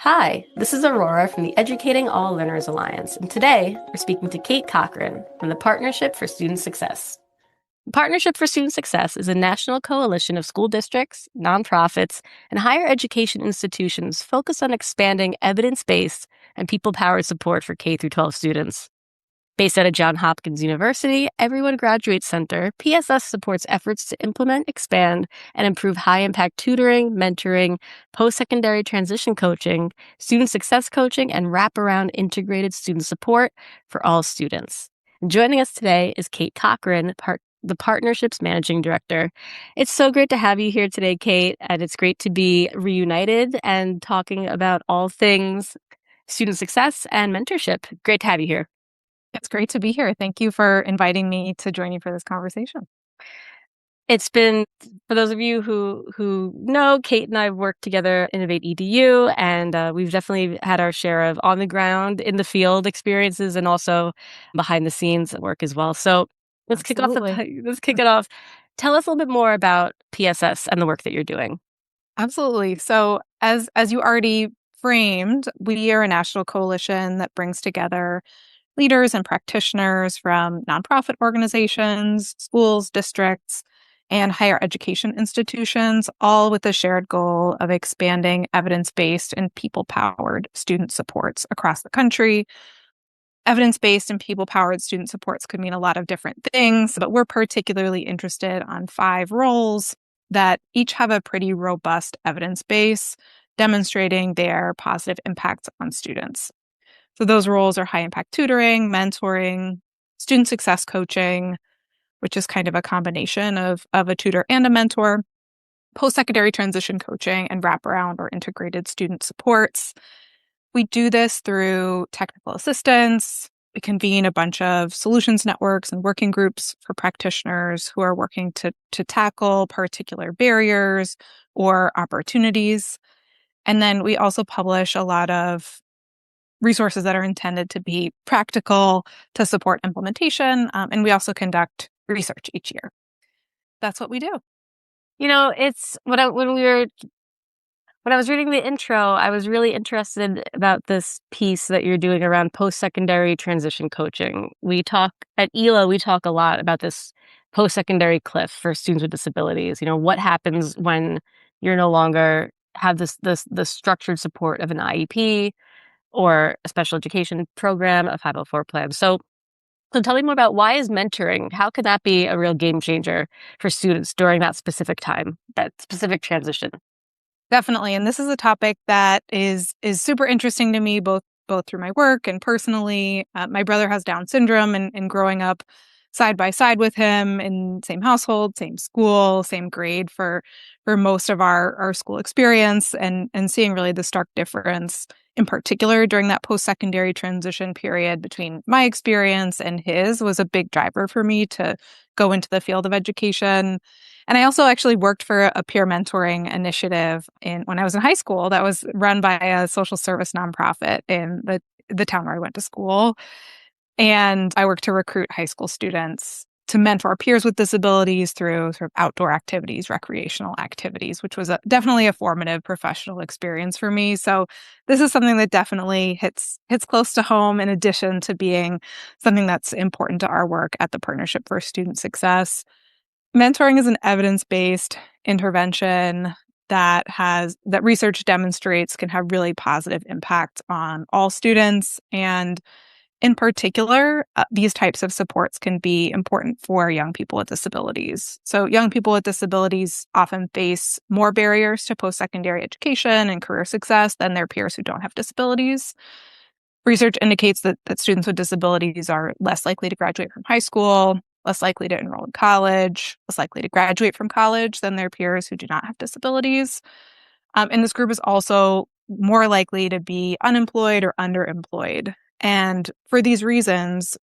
Hi, this is Aurora from the Educating All Learners Alliance, and today we're speaking to Kate Cochran from the Partnership for Student Success. The Partnership for Student Success is a national coalition of school districts, nonprofits, and higher education institutions focused on expanding evidence-based and people-powered support for K through 12 students. Based out of Johns Hopkins University, Everyone Graduates Center, PSS supports efforts to implement, expand, and improve high-impact tutoring, mentoring, post-secondary transition coaching, student success coaching, and wraparound integrated student support for all students. And joining us today is Kate Cochran, the Partnership's Managing Director. It's so great to have you here today, Kate, and it's great to be reunited and talking about all things student success and mentorship. Great to have you here. It's great to be here. Thank you for inviting me to join you for this conversation. It's been, for those of you who know, Kate and I have worked together, Innovate EDU, and we've definitely had our share of on the ground, in the field experiences, and also behind the scenes work as well. So let's kick off. Absolutely. Let's kick it off. Tell us a little bit more about PSS and the work that you're doing. Absolutely. So as you already framed, we are a national coalition that brings together leaders and practitioners from nonprofit organizations, schools, districts, and higher education institutions, all with the shared goal of expanding evidence-based and people-powered student supports across the country. Evidence-based and people-powered student supports could mean a lot of different things, but we're particularly interested on 5 roles that each have a pretty robust evidence base demonstrating their positive impacts on students. So those roles are high-impact tutoring, mentoring, student success coaching, which is kind of a combination of a tutor and a mentor, post-secondary transition coaching, and wraparound or integrated student supports. We do this through technical assistance. We convene a bunch of solutions networks and working groups for practitioners who are working to tackle particular barriers or opportunities. And then we also publish a lot of resources that are intended to be practical to support implementation. And we also conduct research each year. That's what we do. You know, it's when I was reading the intro, I was really interested about this piece that you're doing around post-secondary transition coaching. We talk at EALA, we talk a lot about this post-secondary cliff for students with disabilities. You know, what happens when you're no longer have this structured support of an IEP or a special education program, a 504 plan. So tell me more about, why is mentoring? How could that be a real game changer for students during that specific time, that specific transition? Definitely. And this is a topic that is super interesting to me, both through my work and personally. My brother has Down syndrome, and growing up side by side with him in same household, same school, same grade for most of our school experience, and seeing really the stark difference in particular during that post-secondary transition period between my experience and his was a big driver for me to go into the field of education. And I also actually worked for a peer mentoring initiative when I was in high school that was run by a social service nonprofit in the town where I went to school. And I worked to recruit high school students to mentor peers with disabilities through sort of outdoor activities, recreational activities, which was definitely a formative professional experience for me. So this is something that definitely hits close to home, in addition to being something that's important to our work at the Partnership for Student Success. Mentoring is an evidence-based intervention that research demonstrates can have really positive impact on all students. And in particular, these types of supports can be important for young people with disabilities. So young people with disabilities often face more barriers to post-secondary education and career success than their peers who don't have disabilities. Research indicates that students with disabilities are less likely to graduate from high school, less likely to enroll in college, less likely to graduate from college than their peers who do not have disabilities. And this group is also more likely to be unemployed or underemployed. And for these reasons,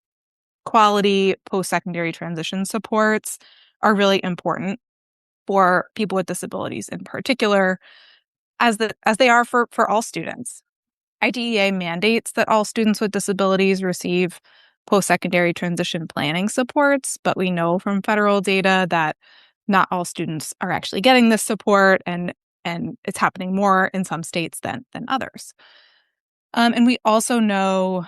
quality post-secondary transition supports are really important for people with disabilities in particular, as they are for all students. IDEA mandates that all students with disabilities receive post-secondary transition planning supports, but we know from federal data that not all students are actually getting this support, and and it's happening more in some states than others. And we also know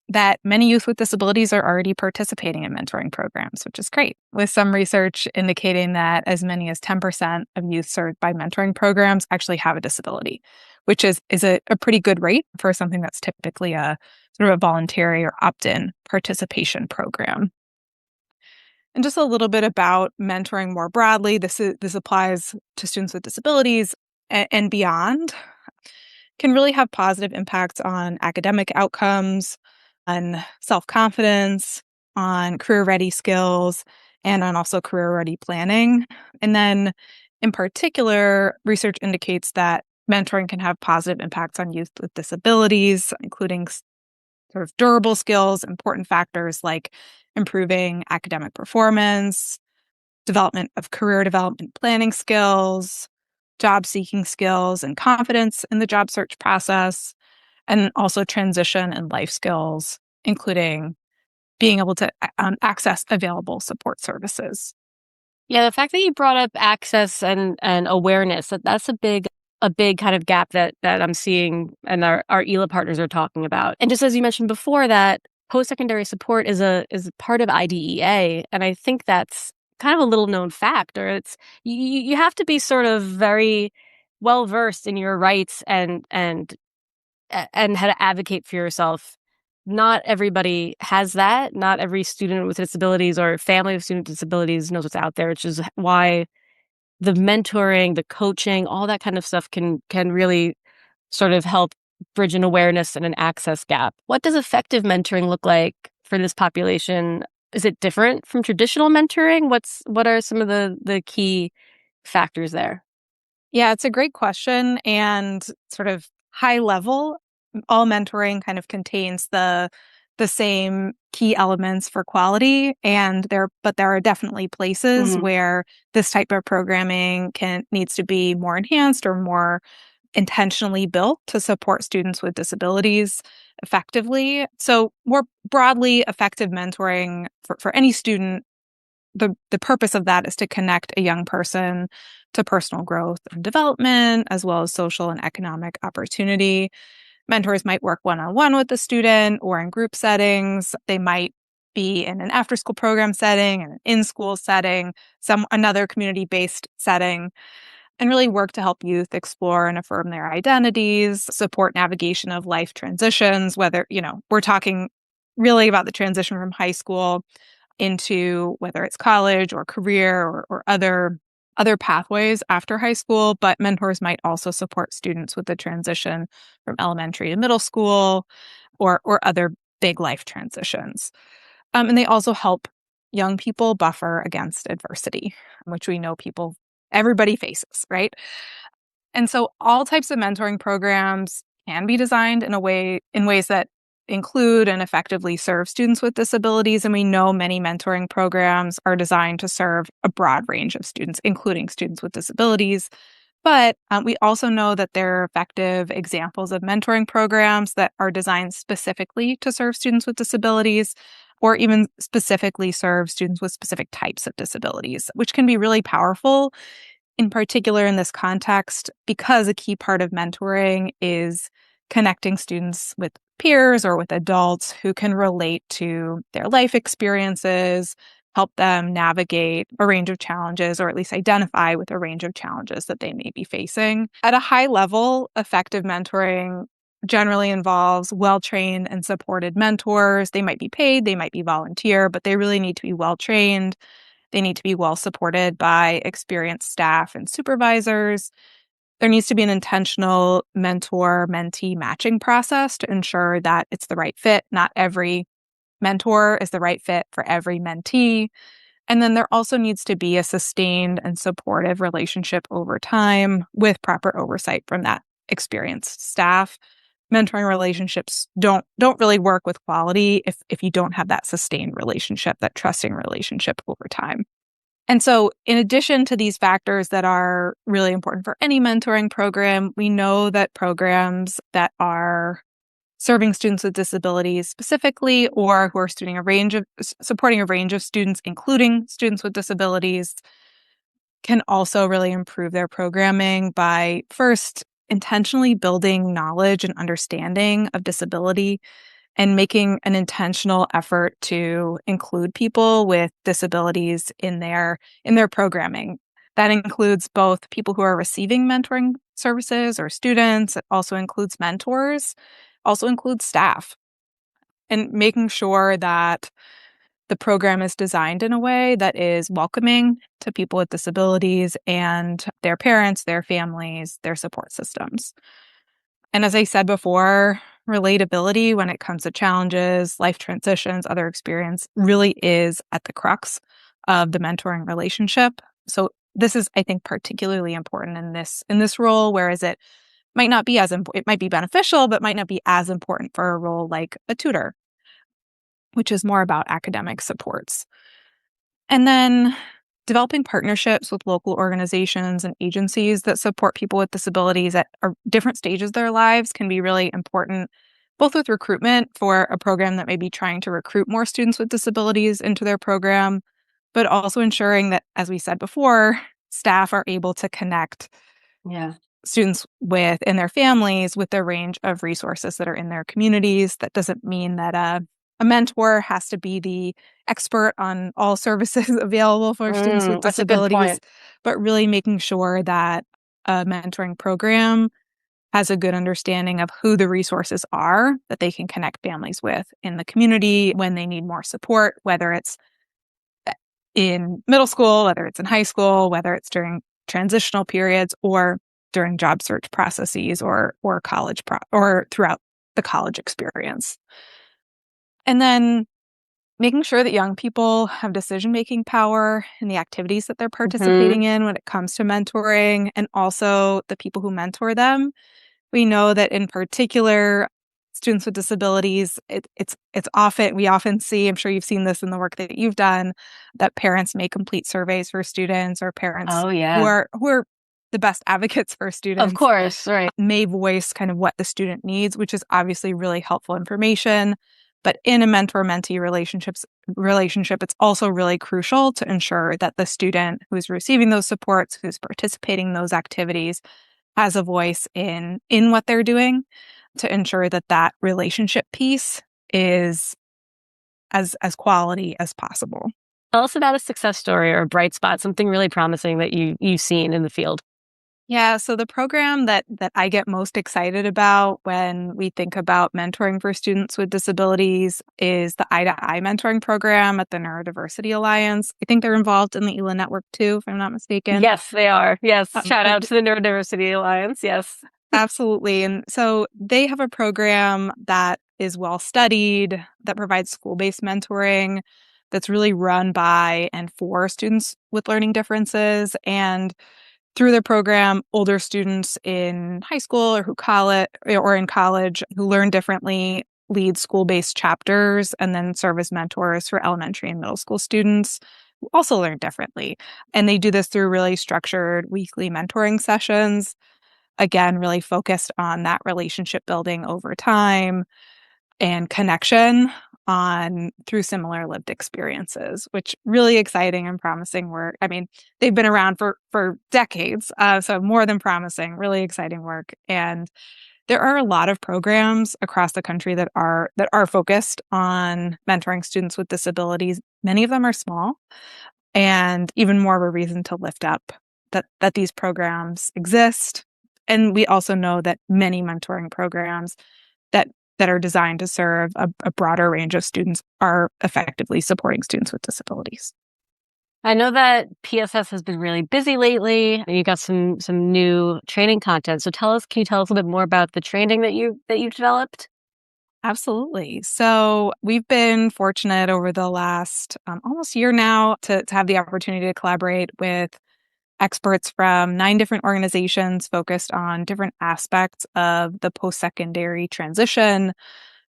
that many youth with disabilities are already participating in mentoring programs, which is great, with some research indicating that as many as 10% of youth served by mentoring programs actually have a disability, which is a pretty good rate for something that's typically a sort of a voluntary or opt-in participation program. And just a little bit about mentoring more broadly. This applies to students with disabilities and beyond. Can really have positive impacts on academic outcomes, on self-confidence, on career-ready skills, and on also career-ready planning. And then, in particular, research indicates that mentoring can have positive impacts on youth with disabilities, including sort of durable skills, important factors like improving academic performance, development of career development planning skills, job seeking skills, and confidence in the job search process, and also transition and life skills, including being able to access available support services. Yeah, the fact that you brought up access and awareness, that's a big kind of gap that I'm seeing and our EALA partners are talking about. And just as you mentioned before, that post-secondary support is a part of IDEA, and I think that's kind of a little known fact, or it's you have to be sort of very well versed in your rights and how to advocate for yourself. Not everybody has that. Not every student with disabilities or family of student with disabilities knows what's out there, which is why the mentoring, the coaching, all that kind of stuff can really sort of help bridge an awareness and an access gap. What does effective mentoring look like for this population? Is it different from traditional mentoring? What are some of the key factors there? Yeah, it's a great question, and sort of high level, all mentoring kind of contains the same key elements for quality, and there are definitely places Mhm. where this type of programming needs to be more enhanced or more intentionally built to support students with disabilities effectively. So more broadly, effective mentoring for any student, the purpose of that is to connect a young person to personal growth and development, as well as social and economic opportunity. Mentors might work one-on-one with the student or in group settings. They might be in an after-school program setting, and an in-school setting, another community-based setting, and really work to help youth explore and affirm their identities, support navigation of life transitions, whether, we're talking really about the transition from high school into whether it's college or career or other pathways after high school. But mentors might also support students with the transition from elementary to middle school or other big life transitions. And they also help young people buffer against adversity, which we know everybody faces, right? And so all types of mentoring programs can be designed in ways that include and effectively serve students with disabilities. And we know many mentoring programs are designed to serve a broad range of students, including students with disabilities. But we also know that there are effective examples of mentoring programs that are designed specifically to serve students with disabilities, or even specifically serve students with specific types of disabilities, which can be really powerful, in particular in this context, because a key part of mentoring is connecting students with peers or with adults who can relate to their life experiences, help them navigate a range of challenges, or at least identify with a range of challenges that they may be facing. At a high level, effective mentoring generally involves well-trained and supported mentors. They might be paid, they might be volunteer, but they really need to be well-trained. They need to be well supported by experienced staff and supervisors. There needs to be an intentional mentor-mentee matching process to ensure that it's the right fit. Not every mentor is the right fit for every mentee. And then there also needs to be a sustained and supportive relationship over time with proper oversight from that experienced staff. Mentoring relationships don't really work with quality if you don't have that sustained relationship, that trusting relationship over time. And so in addition to these factors that are really important for any mentoring program, we know that programs that are serving students with disabilities specifically, or who are supporting a range of students, including students with disabilities, can also really improve their programming by first intentionally building knowledge and understanding of disability and making an intentional effort to include people with disabilities in their programming. That includes both people who are receiving mentoring services or students. It also includes mentors, also includes staff, and making sure that the program is designed in a way that is welcoming to people with disabilities and their parents, their families, their support systems. And as I said before, relatability when it comes to challenges, life transitions, other experience really is at the crux of the mentoring relationship. So this is, I think, particularly important in this role, whereas it might not be it might be beneficial, but might not be as important for a role like a tutor, which is more about academic supports. And then developing partnerships with local organizations and agencies that support people with disabilities at different stages of their lives can be really important, both with recruitment for a program that may be trying to recruit more students with disabilities into their program, but also ensuring that, as we said before, staff are able to connect Yeah. students with and their families with the range of resources that are in their communities. That doesn't mean that a mentor has to be the expert on all services available for students with That's a good disabilities, point. but really making sure that a mentoring program has a good understanding of who the resources are that they can connect families with in the community when they need more support, whether it's in middle school, whether it's in high school, whether it's during transitional periods or during job search processes or or throughout the college experience. And then making sure that young people have decision-making power in the activities that they're Hmm. participating in when it comes to mentoring, and also the people who mentor them. We know that in particular, students with disabilities, we often see, I'm sure you've seen this in the work that you've done, that parents may complete surveys for students, or parents Oh, yeah. who are the best advocates for Of students course. Right. may voice kind of what the student needs, which is obviously really helpful information. But in a mentor-mentee relationship, it's also really crucial to ensure that the student who's receiving those supports, who's participating in those activities, has a voice in what they're doing to ensure that that relationship piece is as quality as possible. Tell us about a success story or a bright spot, something really promising that you've seen in the field. Yeah, so the program that I get most excited about when we think about mentoring for students with disabilities is the Eye to Eye mentoring program at the Neurodiversity Alliance. I think they're involved in the EALA network too, if I'm not mistaken. Yes, they are. Yes. Shout But out to the Neurodiversity Alliance. Yes. absolutely. And so they have a program that is well studied, that provides school-based mentoring, that's really run by and for students with learning differences. And through the program, older students in high school or in college who learn differently lead school-based chapters and then serve as mentors for elementary and middle school students who also learn differently. And they do this through really structured weekly mentoring sessions, again, really focused on that relationship building over time and connection on through similar lived experiences, which really exciting and promising work. I mean, they've been around for decades, so more than promising, really exciting work. And there are a lot of programs across the country that are focused on mentoring students with disabilities. Many of them are small, and even more of a reason to lift up that these programs exist. And we also know that many mentoring programs that that are designed to serve a broader range of students are effectively supporting students with disabilities. I know that PSS has been really busy lately, and you got some new training content. So can you tell us a bit more about the training that you developed? Absolutely. So we've been fortunate over the last almost year now to have the opportunity to collaborate with experts from 9 different organizations focused on different aspects of the post-secondary transition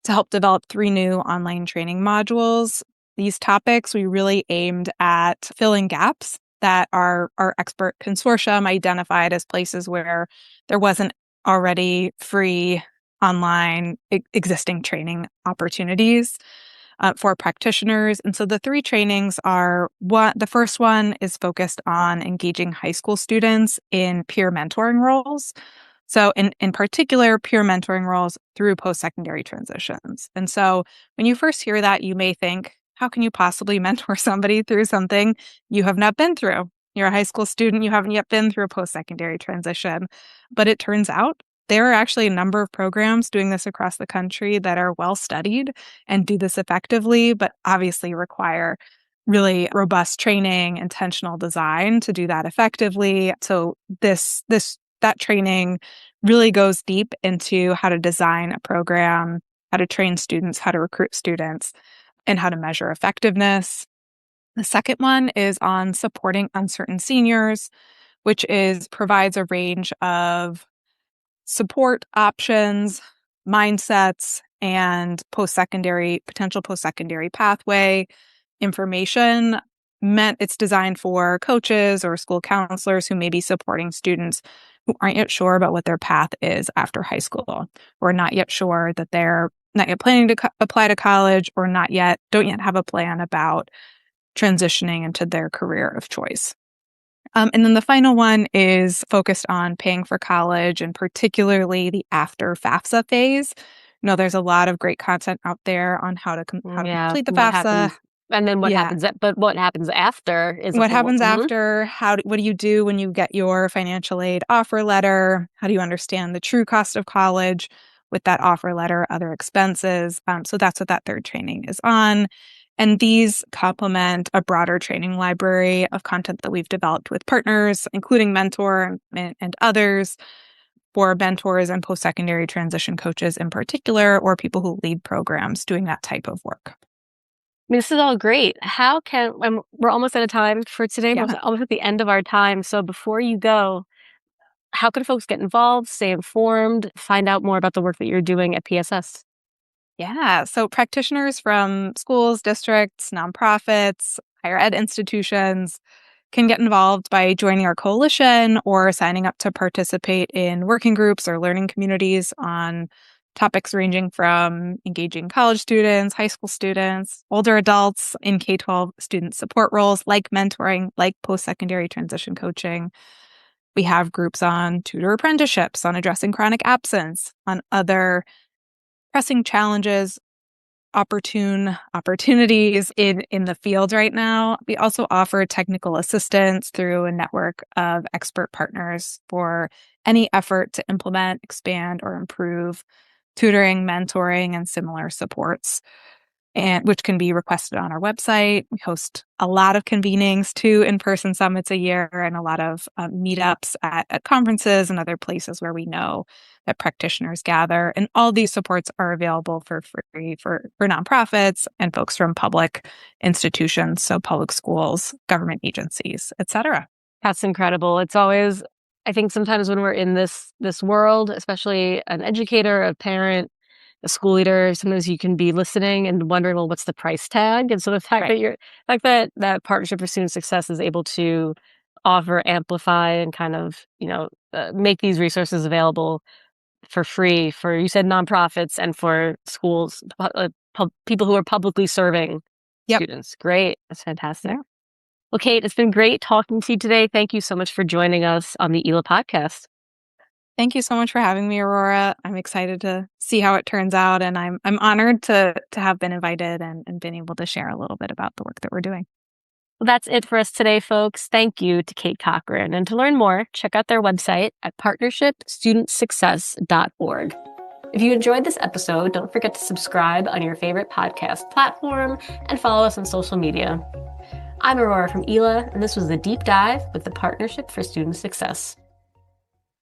to help develop 3 new online training modules. These topics we really aimed at filling gaps that our expert consortium identified as places where there wasn't already free online existing training opportunities. for practitioners. And so the 3 trainings are the first one is focused on engaging high school students in peer mentoring roles. So in particular, peer mentoring roles through post-secondary transitions. And so when you first hear that, you may think, how can you possibly mentor somebody through something you have not been through? You're a high school student, you haven't yet been through a post-secondary transition. But it turns out there are actually a number of programs doing this across the country that are well studied and do this effectively, but obviously require really robust training, intentional design to do that effectively. So that training really goes deep into how to design a program, how to train students, how to recruit students, and how to measure effectiveness. The second one is on supporting uncertain seniors, which provides a range of support options, mindsets, and potential post-secondary pathway information. It's designed for coaches or school counselors who may be supporting students who aren't yet sure about what their path is after high school, or not yet sure that they're not yet planning to apply to college, or don't yet have a plan about transitioning into their career of choice. And then the final one is focused on paying for college, and particularly the after FAFSA phase. There's a lot of great content out there on how to complete the what FAFSA. happens, and then what Yeah. happens, but what happens after is What happens Mhm. after? What do you do when you get your financial aid offer letter? How do you understand the true cost of college with that offer letter, other expenses? So that's what that third training is on. And these complement a broader training library of content that we've developed with partners, including Mentor and others, for mentors and post-secondary transition coaches in particular, or people who lead programs doing that type of work. I mean, this is all great. We're almost out of time for today. Yeah. We're almost at the end of our time. So before you go, how can folks get involved, stay informed, find out more about the work that you're doing at PSS? Yeah. So practitioners from schools, districts, nonprofits, higher ed institutions can get involved by joining our coalition or signing up to participate in working groups or learning communities on topics ranging from engaging college students, high school students, older adults in K-12 student support roles like mentoring, like post-secondary transition coaching. We have groups on tutor apprenticeships, on addressing chronic absence, on other pressing challenges, opportunities in the field right now. We also offer technical assistance through a network of expert partners for any effort to implement, expand, or improve tutoring, mentoring, and similar supports, and which can be requested on our website. We host a lot of convenings, 2 in-person summits a year, and a lot of meetups at conferences and other places where we know that practitioners gather. And all these supports are available for free for nonprofits and folks from public institutions, so public schools, government agencies, et cetera. That's incredible. It's always, I think sometimes when we're in this world, especially an educator, a parent, a school leader, sometimes you can be listening and wondering, well, what's the price tag? And so the fact Right. that Partnership for Student Success is able to offer, amplify, and kind of, make these resources available for free for, you said, nonprofits and for schools, people who are publicly serving Yep. students. Great. That's fantastic. Yeah. Well, Kate, it's been great talking to you today. Thank you so much for joining us on the EALA podcast. Thank you so much for having me, Aurora. I'm excited to see how it turns out, and I'm honored to have been invited and been able to share a little bit about the work that we're doing. Well, that's it for us today, folks. Thank you to Kate Cochran. And to learn more, check out their website at partnershipstudentsuccess.org. If you enjoyed this episode, don't forget to subscribe on your favorite podcast platform and follow us on social media. I'm Aurora from EALA, and this was The Deep Dive with the Partnership for Student Success.